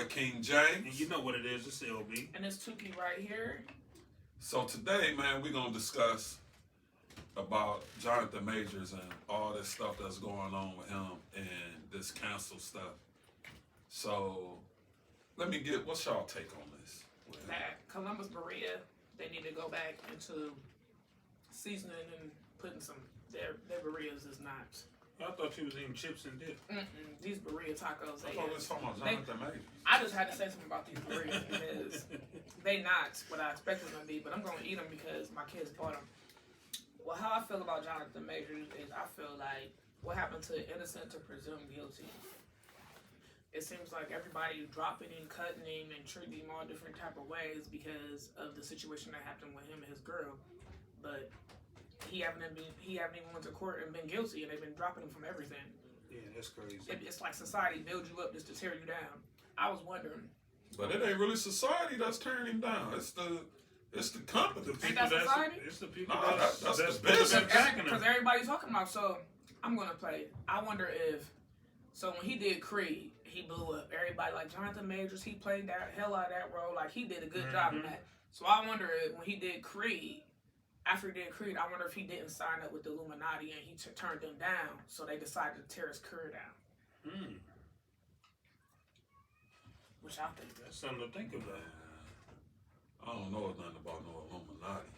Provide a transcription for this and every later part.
King James. And you know what it is, it's LB. And it's Tukey right here. So today, man, we're gonna discuss about Jonathan Majors and all this stuff that's going on with him and this cancel stuff. So let me get what's y'all take on this? That Columbus Berea, they need to go back into seasoning and putting some. Their Bereas is not. I thought you was eating chips and dip. These Berea tacos. I thought we was talking about Jonathan Majors. I just had to say something about these Bereas because they not what I expected them to be, but I'm gonna eat them because my kids bought them. Well, how I feel about Jonathan Majors is I feel like what happened to innocent to presumed guilty. It seems like everybody dropping him, cutting him, and treating him all different type of ways because of the situation that happened with him and his girl. But he haven't even went to court and been guilty, and they've been dropping him from everything. Yeah, that's crazy. It's like society builds you up just to tear you down. I was wondering. But it ain't really society that's tearing him down. It's the company. Ain't that society? It's the people that's that's the business. backing him. Because everybody's talking about. So I'm gonna play. I wonder if. So when he did Creed, he blew up. Everybody like Jonathan Majors. He played that hell out of that role. Like he did a good job in that. So I wonder if when he did Creed. After he did Creed, I wonder if he didn't sign up with the Illuminati and he turned them down, so they decided to tear his career down. Which I think that's something to think about. I don't know nothing about no Illuminati.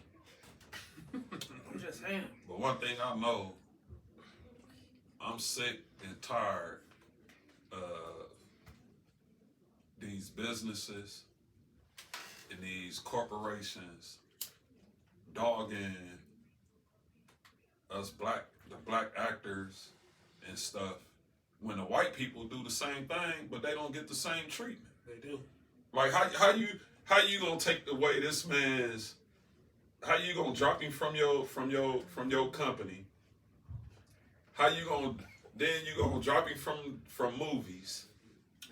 I'm just saying. But one thing I know, I'm sick and tired of these businesses and these corporations dogging us the black actors and stuff when the white people do the same thing, but they don't get the same treatment. They do. Like how you gonna take away this man's? How you gonna drop him from your company? How you gonna drop him from movies?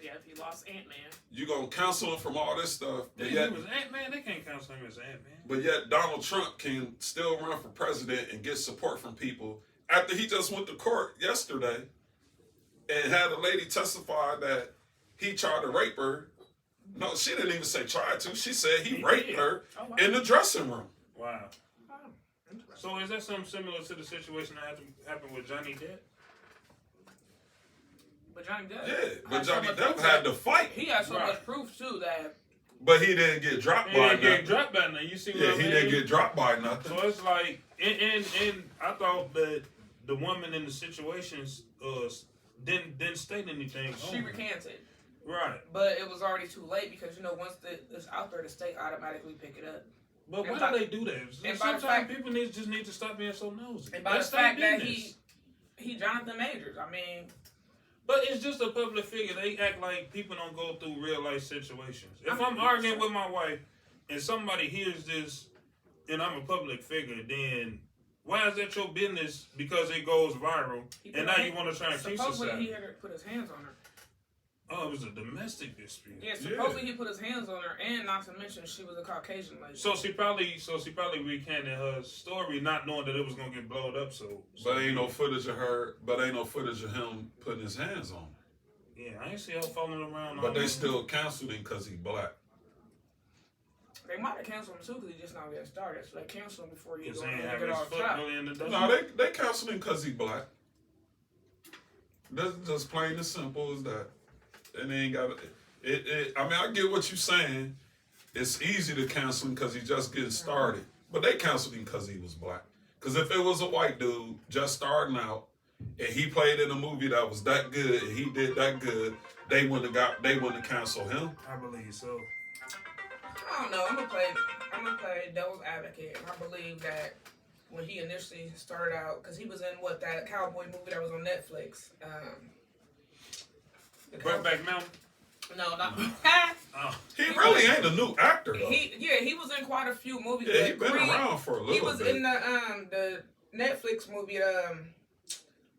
Yeah, if he lost Ant-Man. You gonna cancel him from all this stuff. But yet, he was Ant-Man. They can't cancel him as Ant-Man. But yet Donald Trump can still run for president and get support from people after he just went to court yesterday and had a lady testify that he tried to rape her. No, she didn't even say tried to. She said he raped her in the dressing room. Wow. So is that something similar to the situation that happened with Johnny Depp? But Johnny Depp. Yeah, but Johnny Depp had to fight. He had so much proof too that. But he didn't get dropped by nothing. You see what I mean? He didn't get dropped by nothing. So it's like, and I thought that the woman in the situations didn't state anything. She recanted. Right. But it was already too late because once it's out there, the state automatically pick it up. But why do they do that? Sometimes people just need to stop being so nosy. And by the fact that he Jonathan Majors, I mean. But it's just a public figure. They act like people don't go through real life situations. If I'm arguing with my wife and somebody hears this and I'm a public figure, then why is that your business because it goes viral and now you want to try and keep society? Supposedly he had to put his hands on her. Oh, it was a domestic dispute. Yeah, supposedly he put his hands on her, and not to mention she was a Caucasian lady. So she probably recanted her story, not knowing that it was gonna get blown up. But ain't no footage of her. But ain't no footage of him putting his hands on her. Yeah, I ain't see her following around. But they still canceled him because he black. They might have canceled him too because he just now getting started. So they canceled him before you go and have get his all foot chopped. really in the dust. No, they canceled him because he black. That's just plain and simple as that. And they ain't got it. I mean, I get what you're saying. It's easy to cancel him because he just getting started. But they canceled him because he was black. Because if it was a white dude just starting out and he played in a movie that was that good and he did that good, they wouldn't have canceled him. I believe so. I don't know. I'm gonna play devil's advocate. I believe that when he initially started out, because he was in that cowboy movie that was on Netflix. Brokeback Mountain? No, not. He really ain't a new actor though. He was in quite a few movies. Yeah, he been around for a little bit. He was in the Netflix movie.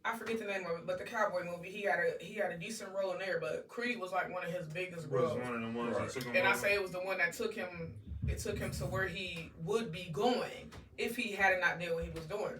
I forget the name of it, but the cowboy movie. He had a decent role in there. But Creed was like one of his biggest roles. Was one of the ones that took him. And I say it was the one that took him. It took him to where he would be going if he had not did what he was doing.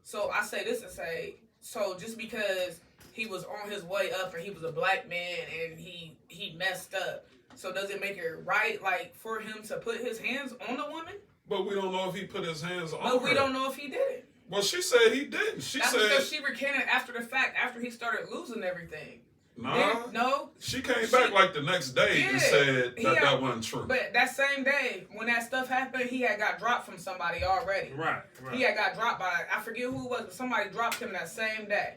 So I say this to say, so just because he was on his way up and he was a black man and he messed up, So does it make it right, like, for him to put his hands on the woman? But we don't know if he put his hands on her. But we don't know if he did it. Well, she said he didn't. That's because she recanted after the fact, after he started losing everything. Nah. No. She came back like the next day and said that wasn't true. But that same day, when that stuff happened, he had got dropped from somebody already. Right. He had got dropped by, I forget who it was, but somebody dropped him that same day.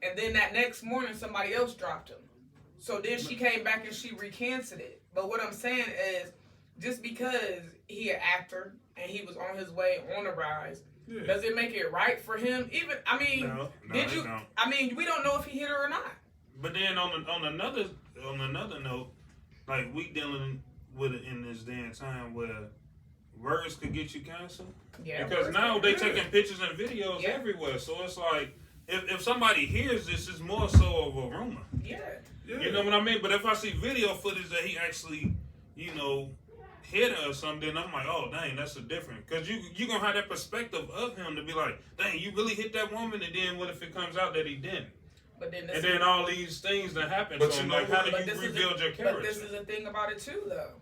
And then that next morning, somebody else dropped him. So then she came back and she recanted it. But what I'm saying is, just because he an actor and he was on his way on the rise, does it make it right for him? Even, I mean, no, don't. I mean, we don't know if he hit her or not. But then on another note, like we dealing with it in this day and time where words could get you canceled. Yeah. Because now they taking pictures and videos everywhere, so it's like if somebody hears this, it's more so of a rumor. Yeah. You know what I mean? But if I see video footage that he actually, you know, hit her or something, then I'm like, oh dang, that's a different. Because you gonna have that perspective of him to be like, dang, you really hit that woman, and then what if it comes out that he didn't? But then and then all these things that happen. So I'm like, how do you rebuild your character? But this is the thing about it too, though,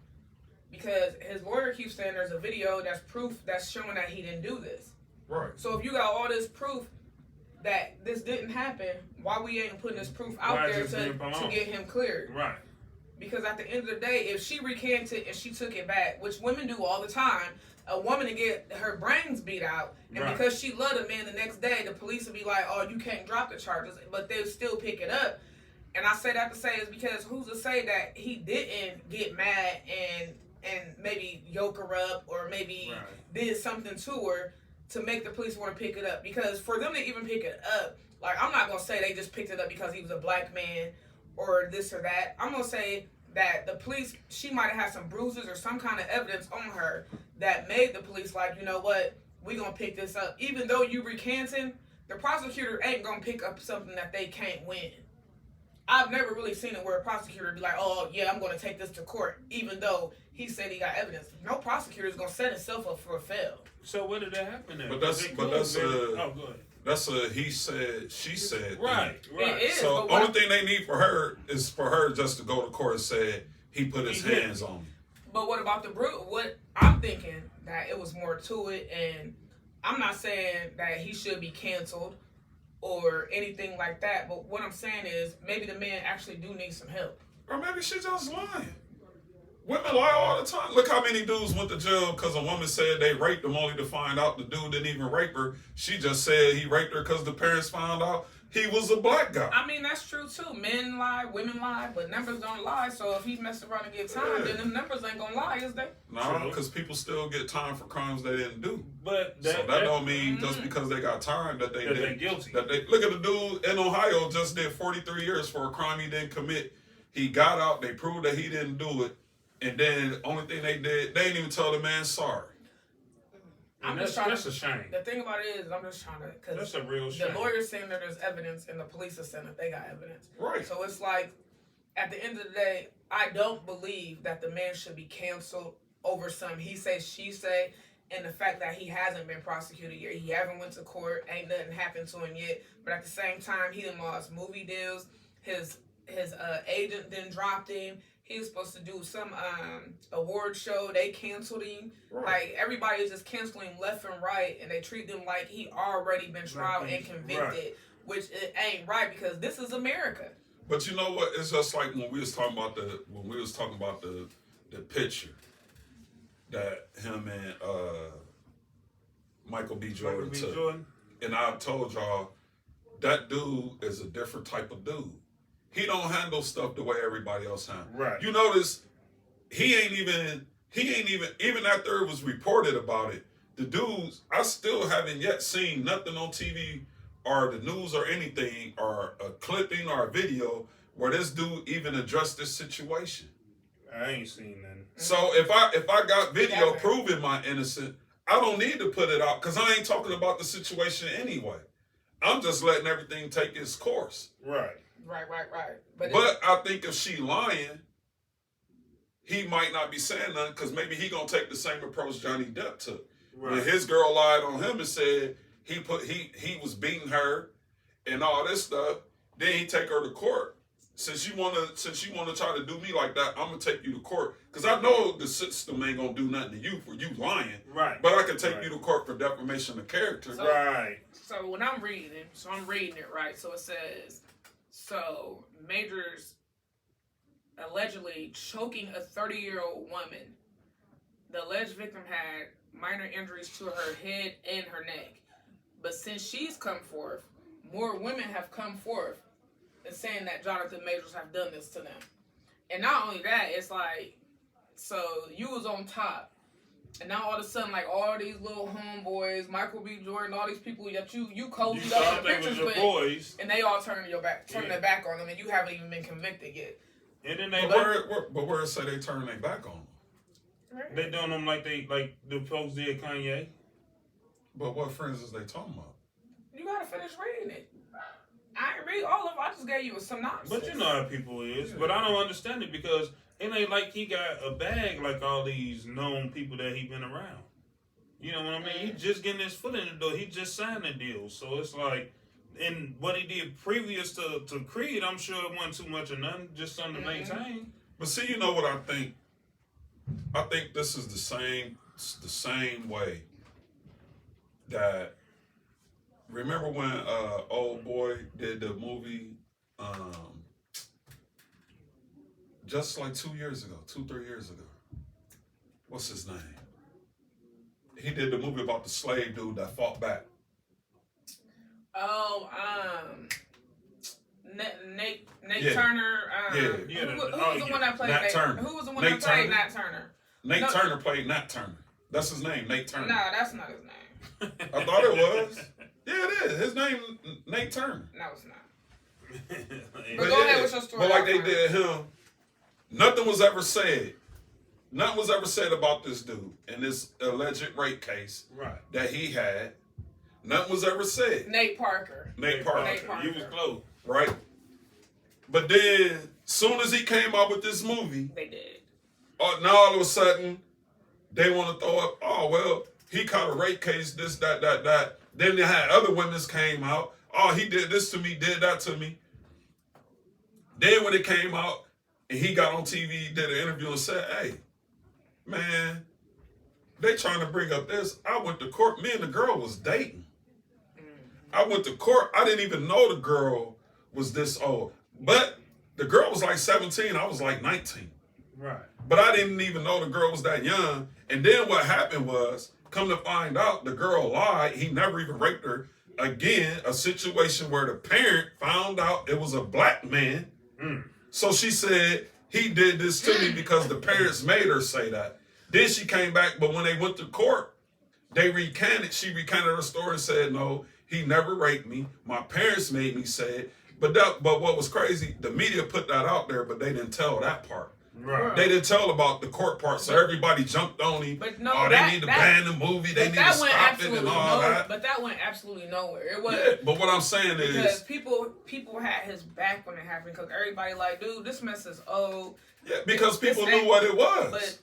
because his lawyer keeps saying there's a video that's proof that's showing that he didn't do this. Right. So if you got all this proof that this didn't happen, why we ain't putting this proof out there to get him cleared? Right. Because at the end of the day, if she recanted and she took it back, which women do all the time, a woman to get her brains beat out, and because she loved a man the next day, the police would be like, oh, you can't drop the charges, but they'll still pick it up. And I say that to say is because who's to say that he didn't get mad and maybe yoke her up or maybe did something to her to make the police want to pick it up? Because for them to even pick it up, like, I'm not going to say they just picked it up because he was a black man or this or that. I'm going to say that the police, she might have had some bruises or some kind of evidence on her that made the police like, you know what, we going to pick this up. Even though you recanting, the prosecutor ain't going to pick up something that they can't win. I've never really seen it where a prosecutor be like, oh, yeah, I'm going to take this to court, even though he said he got evidence. No prosecutor is going to set himself up for a fail. So what did that happen there? But that's a he said, she said. Right. It is, so only thing they need for her is for her just to go to court and say he put his hands on me. But what about the brute? What I'm thinking that it was more to it, and I'm not saying that he should be canceled or anything like that. But what I'm saying is maybe the man actually do need some help. Or maybe she just lying. Women lie all the time. Look how many dudes went to jail because a woman said they raped them only to find out the dude didn't even rape her. She just said he raped her because the parents found out he was a black guy. I mean, that's true too. Men lie, women lie, but numbers don't lie. So if he messed around and get time, then them numbers ain't gonna lie, is they? No, because people still get time for crimes they didn't do. But that don't mean just because they got time that they're guilty. Look at the dude in Ohio just did 43 years for a crime he didn't commit. He got out. They proved that he didn't do it. And then the only thing they did, they didn't even tell the man sorry. That's a shame. The thing about it is, I'm just trying to, because that's a real shame. The lawyer's saying that there's evidence, and the police are saying that they got evidence. Right. So it's like, at the end of the day, I don't believe that the man should be canceled over some he say, she say, and the fact that he hasn't been prosecuted yet. He haven't went to court. Ain't nothing happened to him yet. But at the same time, he done lost movie deals. His agent then dropped him. He was supposed to do some award show. They canceled him. Right. Like, everybody is just canceling left and right, and they treat them like he already been tried and convicted, which it ain't right because this is America. But you know what? It's just like when we was talking about the picture that him and Michael B. Jordan took. And I told y'all that dude is a different type of dude. He don't handle stuff the way everybody else handles. Right. You notice he ain't even after it was reported about it, the dudes, I still haven't yet seen nothing on TV or the news or anything or a clipping or a video where this dude even addressed this situation. I ain't seen that. So if I got video proving my innocence, I don't need to put it out because I ain't talking about the situation anyway. I'm just letting everything take its course. Right. Right. But I think if she lying, he might not be saying nothing because maybe he gonna take the same approach Johnny Depp took. Right. When his girl lied on him and said he was beating her and all this stuff, then he take her to court since you wanna try to do me like that, I'm gonna take you to court because I know the system ain't gonna do nothing to you for you lying. Right. But I can take you to court for defamation of character. So, Right. So when I'm reading it, right? So it says, so Majors allegedly choking a 30-year-old woman. The alleged victim had minor injuries to her head and her neck. But since she's come forth, more women have come forth and saying that Jonathan Majors have done this to them. And not only that, it's like, so you was on top. And now all of a sudden, like all these little homeboys, Michael B. Jordan, all these people that you cozied up in the pictures with, boys. and they all turn their back on them, and you haven't even been convicted yet. And then they but where it say they turn their back on them? They doing them like the folks did Kanye. But what friends is they talking about? You gotta finish reading it. I ain't read all of it. I just gave you a synopsis. But you know how people is. But I don't understand it because it ain't like he got a bag like all these known people that he been around. You know what I mean? He just getting his foot in the door. He just signed a deal. So it's like, and what he did previous to Creed, I'm sure it wasn't too much of nothing. Just something to maintain. But see, you know what I think? I think this is the same way that. Remember when old boy did the movie just like 3 years ago? What's his name? He did the movie about the slave dude that fought back. Oh, Nate Yeah. Turner. Yeah. Who was the one that played Nat Turner. Who was the one Nate that played Turner. Nat Turner? Nate Turner played Nat Turner. That's his name, Nate Turner. No, that's not his name. I thought it was. Yeah, it is. His name Nate Turner. No, it's not. But go ahead with your story. But like they did him, nothing was ever said. Nothing was ever said about this dude in this alleged rape case that he had. Nothing was ever said. Nate Parker. You was close. Right? But then, soon as he came out with this movie, they did. Now all of a sudden, they want to throw up, oh, well, he caught a rape case, this, that. Then they had other women came out. Oh, he did this to me, did that to me. Then when it came out and he got on TV, did an interview and said, hey, man, they trying to bring up this. I went to court. Me and the girl was dating. I went to court. I didn't even know the girl was this old. But the girl was like 17. I was like 19. Right. But I didn't even know the girl was that young. And then what happened was, come to find out, the girl lied. He never even raped her. Again, a situation where the parent found out it was a black man. So she said, he did this to me because the parents made her say that. Then she came back, but when they went to court, she recanted her story and said, no, he never raped me. My parents made me say it. But what was crazy, the media put that out there, but they didn't tell that part. Right. They didn't tell about the court part, so everybody jumped on him. But no, they need to ban the movie. They need to stop it and all that. But that went absolutely nowhere. It was. Yeah, but what I'm saying because is, people had his back when it happened. Because everybody like, dude, this mess is old. Yeah, because people knew what it was. But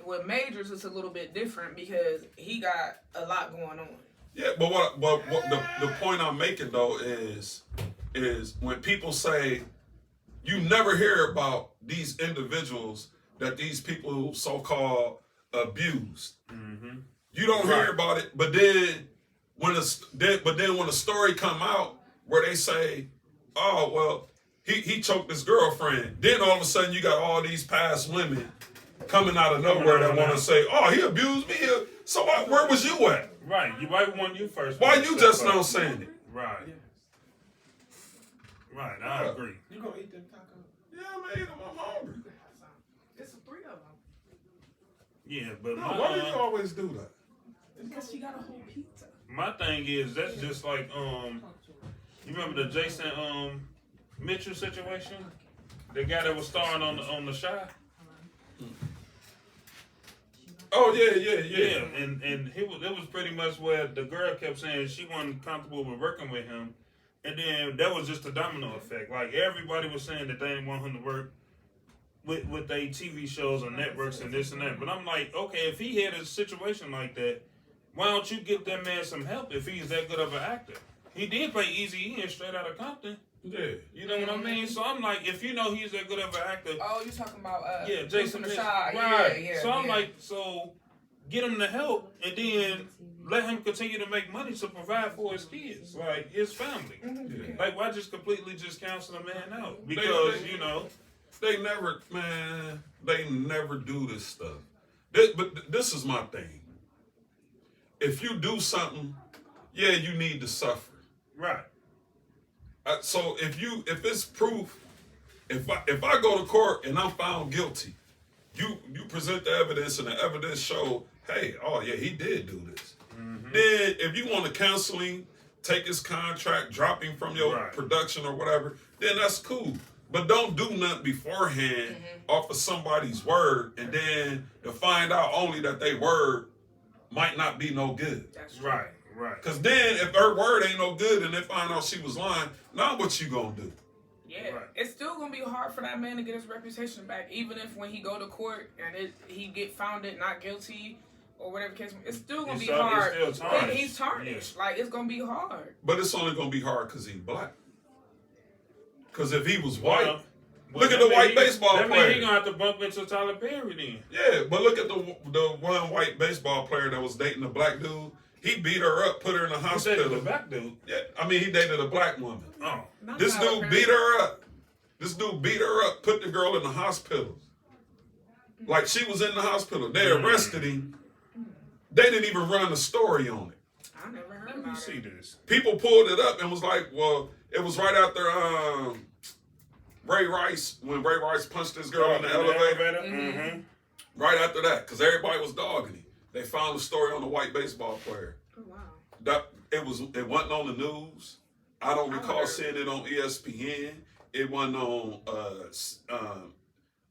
with Majors, it's a little bit different because he got a lot going on. Yeah, but what the point I'm making though is when people say you never hear about these individuals that these people so-called abused. Mm-hmm. You don't hear about it, but then when a story come out where they say, oh well, he choked his girlfriend, then all of a sudden you got all these past women coming out of nowhere that want to say, oh, he abused me. So where was you at? Right, why want you first? Why you just not saying it? Right. Right, I agree. You gonna eat them tacos? Yeah, I'm eating them. I'm hungry. It's 3 of them. Yeah, but Why do you always do that? Because she got a whole pizza. My thing is that's just like you remember the Jason Mitchell situation? The guy that was starring on the Shy? Oh yeah. Yeah, and it was pretty much where the girl kept saying she wasn't comfortable with working with him. And then that was just a domino effect. Like everybody was saying that they didn't want him to work with their TV shows or networks and this and that. But I'm like, okay, if he had a situation like that, why don't you get that man some help if he's that good of an actor? He did play Eazy-E in Straight Outta Compton. Yeah. You know what I mean? So I'm like, if you know he's that good of an actor, Oh, you talking about Jason the Mitchell. Shot? Right. Yeah. So I'm like, so get him the help and then let him continue to make money to provide for his kids, like his family. Yeah. Like, why just completely just cancel a man out? Because they never do this stuff. But this is my thing. If you do something, yeah, you need to suffer. right. So if it's proof, if I go to court and I'm found guilty, you present the evidence and the evidence show, hey, oh yeah, he did do this. Mm-hmm. Then if you want to cancel him, take his contract, drop him from your production or whatever, then that's cool. But don't do nothing beforehand off of somebody's word and then to find out only that they word might not be no good. That's right. Because then if her word ain't no good and they find out she was lying, now what you gonna do? Yeah, it's still gonna be hard for that man to get his reputation back, even if when he go to court and he get found not guilty or whatever case. It's still gonna be hard. He's tarnished. Like it's gonna be hard. But it's only gonna be hard because he's black. Because if he was white, look at the white baseball player. That means he gonna have to bump into Tyler Perry then. Yeah, but look at the one white baseball player that was dating a black dude. He beat her up, put her in the hospital. He dated a black dude? Yeah, I mean he dated a black woman. Oh, this dude beat her up. This dude beat her up, put the girl in the hospital. Like she was in the hospital. They arrested him. They didn't even run a story on it. I never heard Let me see this. People pulled it up and was like, well, it was right after Ray Rice, when Ray Rice punched this girl in the elevator. Mm-hmm. Right after that, because everybody was dogging him. They found a story on the white baseball player. Oh, wow. That it wasn't on the news. I don't recall seeing it on ESPN. It wasn't on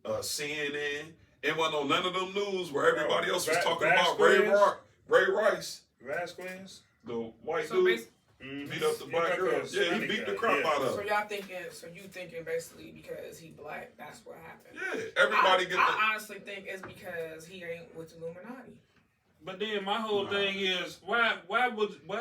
CNN. It wasn't on none of them news where everybody else was talking about Ray Rice. Vasquez? The white dude beat up the black girl. Yeah, he beat the crap out of her. So you thinking basically because he black, that's what happened? Yeah, everybody I honestly think it's because he ain't with the Illuminati. But then my whole thing is why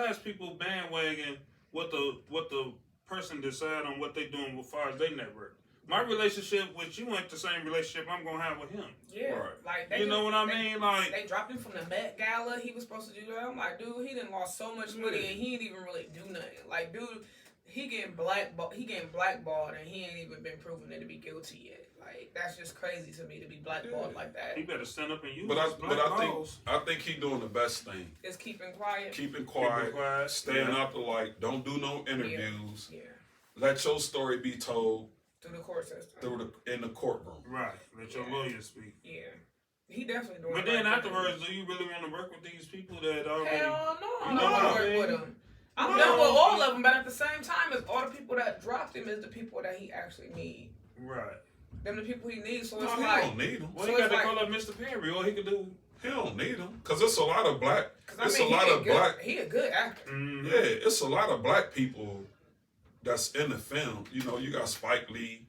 is people bandwagon what the person decide on what they doing as far as they network? My relationship with you ain't the same relationship I'm gonna have with him. Yeah, right. Like you know what I mean? Like they dropped him from the Met Gala. He was supposed to do that. I'm like, dude, he done lost so much money and he ain't even really do nothing. Like, dude, he getting blackballed and he ain't even been proven to be guilty yet. Like that's just crazy to me to be blackballed like that. He better stand up and use. But I think he doing the best thing. Is keeping quiet. Keeping quiet. Staying out the light. Don't do no interviews. Yeah. Let your story be told. Through the court system. In the courtroom. Right. Let your lawyer speak. Yeah. He definitely doing But then afterwards, do you really want to work with these people that already... Hell no, I don't want to work with them. I'm done with all of them, but at the same time, it's all the people that dropped him is the people that he actually need. Right. Them the people he needs, so he don't need them. Well, he got to call up Mr. Perry, or he could do... He don't need them, because it's a lot of black... He a good actor. Mm-hmm. Yeah, it's a lot of black people that's in the film. You know, you got Spike Lee,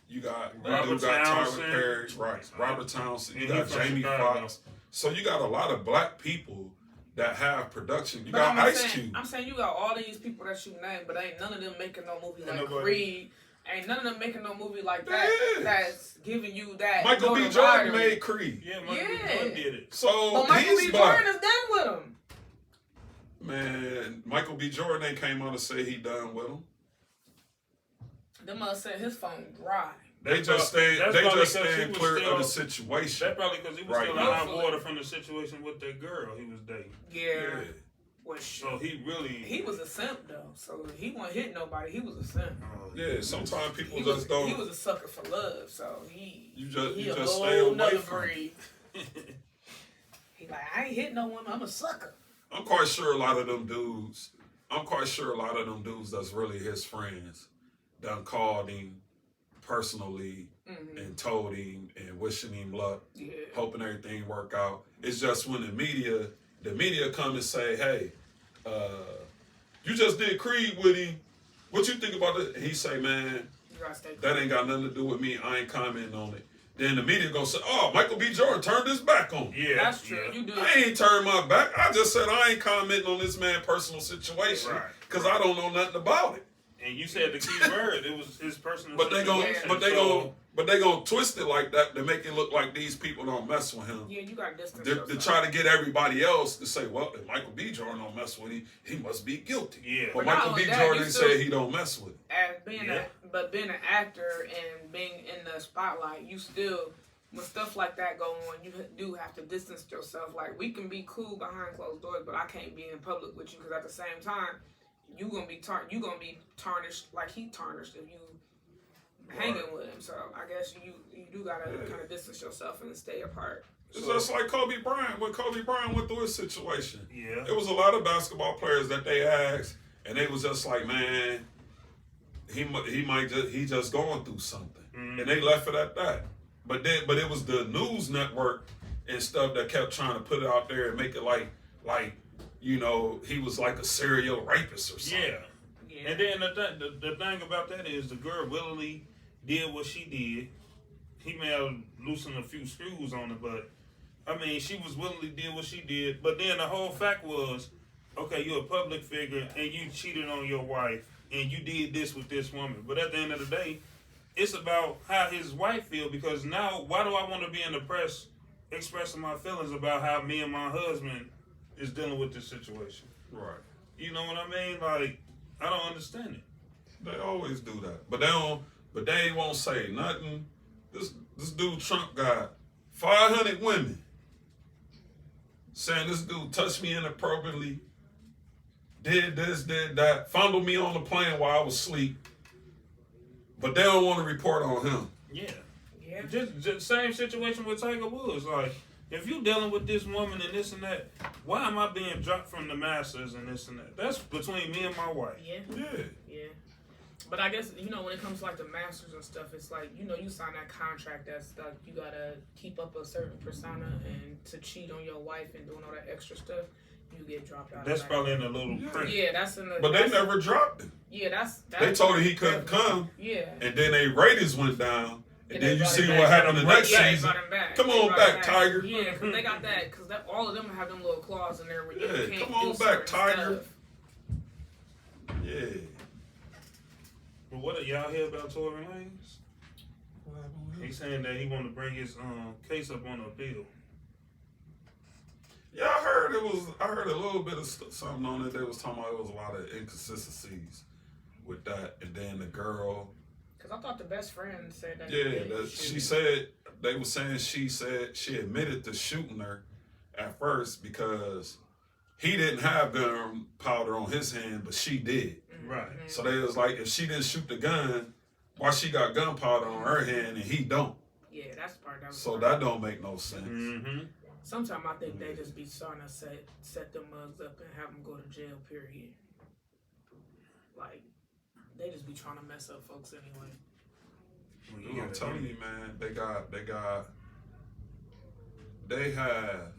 you got Tyler Perry, right? Robert Townsend, you got Jamie Foxx. So you got a lot of black people that have production. You got Ice Cube. I'm saying you got all these people that you name, but ain't none of them making no movie like Creed. Ain't none of them making no movie like that. That's giving you that. Michael B. Jordan made Creed. Yeah, Michael B. Jordan did it. So but Michael B. Jordan is done with him. Man, Michael B. Jordan ain't came out and say he done with him. They must say his phone dry. They just staying clear of the situation. That's probably because he was still in hot water from the situation with that girl he was dating. Yeah. So he was a simp though. So he won't hit nobody. He was a simp. Yeah, sometimes people just don't. He was a sucker for love. So you just a stay away from breed. He like, I ain't hit no one. I'm a sucker. I'm quite sure a lot of them dudes that's really his friends done called him personally and told him and wishing him luck, hoping everything work out. It's just when the media come and say, hey, you just did Creed with him. What you think about it? He say, man, that ain't got nothing to do with me. I ain't commenting on it. Then the media gonna say, oh, Michael B. Jordan turned his back on me. Yeah, that's true. You do. I ain't turned my back. I just said I ain't commenting on this man's personal situation because I don't know nothing about it. And you said the key word. It was his personal. But they go, situation, but they go twist it like that to make it look like these people don't mess with him. Yeah, you got distance. To try to get everybody else to say, well, if Michael B. Jordan don't mess with him, he must be guilty. Yeah. But But Michael B. Jordan said he don't mess with him. As being being an actor and being in the spotlight, you still, when stuff like that go on, you do have to distance yourself. Like, we can be cool behind closed doors, but I can't be in public with you because at the same time, you gonna be tarnished like he tarnished if you hanging with him. So I guess you do gotta kind of distance yourself and stay apart. It's just like Kobe Bryant. When Kobe Bryant went through his situation, Yeah. it was a lot of basketball players that they asked, and they was just like, man, he just going through something, and they left it at that. But it was the news network and stuff that kept trying to put it out there and make it like you know, he was like a serial rapist or something. Yeah. And then the thing about that is the girl willingly did what she did. He may have loosened a few screws on it, but I mean, she was willingly did what she did. But then the whole fact was, okay, you're a public figure and you cheated on your wife and you did this with this woman. But at the end of the day, it's about how his wife feel, because now why do I want to be in the press expressing my feelings about how me and my husband is dealing with this situation? Right. You know what I mean? Like, I don't understand it. They always do that, but they don't. But they won't say nothing. This dude Trump got 500 women saying this dude touched me inappropriately, did this, did that, fondled me on the plane while I was asleep. But they don't want to report on him. Yeah. Yeah. Just same situation with Tiger Woods. Like, if you dealing with this woman and this and that, why am I being dropped from the Masters and this and that? That's between me and my wife. Yeah. Yeah. Yeah. But I guess, you know, when it comes to like the Masters and stuff, it's like, you know, you sign that contract that's like you gotta keep up a certain persona, and to cheat on your wife and doing all that extra stuff, you get dropped out. That's of probably in the little print. Yeah, that's in the. But they never dropped him. Yeah, that's They told him he couldn't come. Yeah. And then their ratings went down. And then you brought see him what back. happened the next Yeah, they season. brought him back. Come They on brought back, him Tiger. Yeah, because they got that. Because all of them have them little claws in there where you Yeah, can't come on do back, certain Tiger. stuff. Yeah. But what are y'all hear about Tory Lanez? He's saying that he want to bring his case up on appeal. Yeah, I heard a little bit of something on it. They was talking about it was a lot of inconsistencies with that, and then the girl. Because I thought the best friend said that. Yeah, she said they were saying she said she admitted to shooting her at first because he didn't have gunpowder on his hand, but she did. Right. So they was like, if she didn't shoot the gun, why she got gunpowder on her hand and he don't? Yeah, that's the part that was. So that don't make no sense. Mm-hmm. Sometimes I think they just be trying to set them mugs up and have them go to jail, period. Like, they just be trying to mess up folks anyway. Well, I'm telling you, man, they have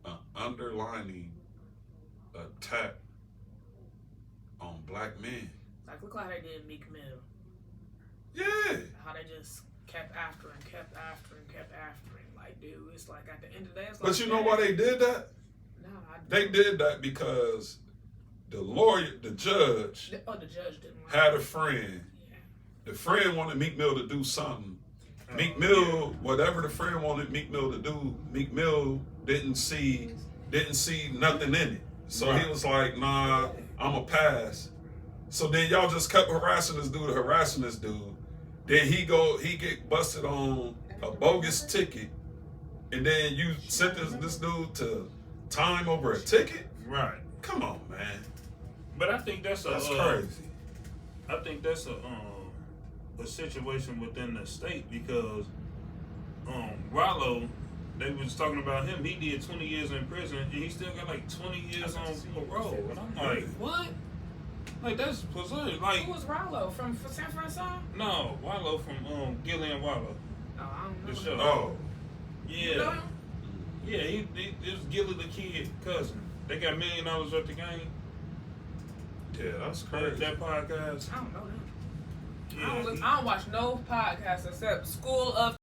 an underlining attack on black men. Like, look how they did Meek Mill. Yeah. How they just kept after him. Like, dude, it's like at the end of the day, it's like. But you know why they did that? No, They did that because the judge the judge didn't want had a friend. Yeah. The friend wanted Meek Mill to do something. Meek Mill, whatever the friend wanted Meek Mill to do, Meek Mill didn't see nothing in it. So he was like, nah, I'ma pass. So then y'all just kept harassing this dude. Then he get busted on a bogus ticket. And then you sentence this dude to time over a ticket? Right. Come on, man. But I think that's crazy. I think that's a situation within the state, because Rollo, they was talking about him. He did 20 years in prison, and he still got like 20 years on parole. And I'm like, what? Like, that's bizarre. Like, Who was Rollo from San Francisco? no, Rollo from Gillian Wallow, No, I don't know. the show. Oh. You know Yeah, him? yeah. He was Gilly the kid cousin. They got $1 million worth of game. Yeah, that's crazy. That podcast. I don't know them. Yeah, I don't watch no podcasts except School of